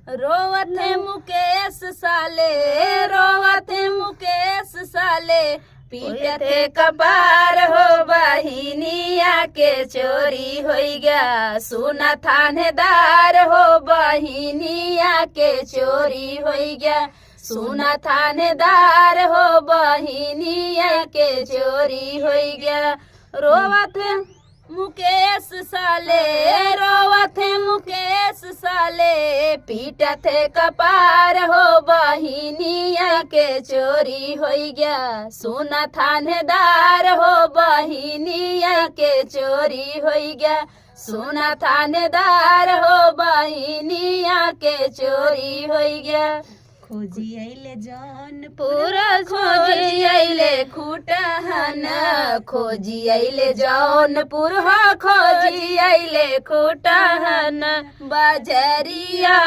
रोवत है मुकेश साले, रोवत है मुकेश साले, पीटे थे कपार हो बहिनिया के चोरी हो गया। सुना थानेदार हो बहिनिया के चोरी हो गया। सुना थानेदार हो बहिनिया के चोरी हो गया। रोवत है मुकेश साले, रोवत है मुकेश साले, पीटत है कपार हो बहिनिया के चोरी हो गया। सुना थानेदार हो बहिनिया के चोरी हो गया। सुना थानेदार हो बहिनिया के चोरी हो गया। खोजी अइले जौनपुर, खोजी अइले खुटहन, खोजी अइले जौनपुर हो, खोजी अइले खुटहन, बजरिया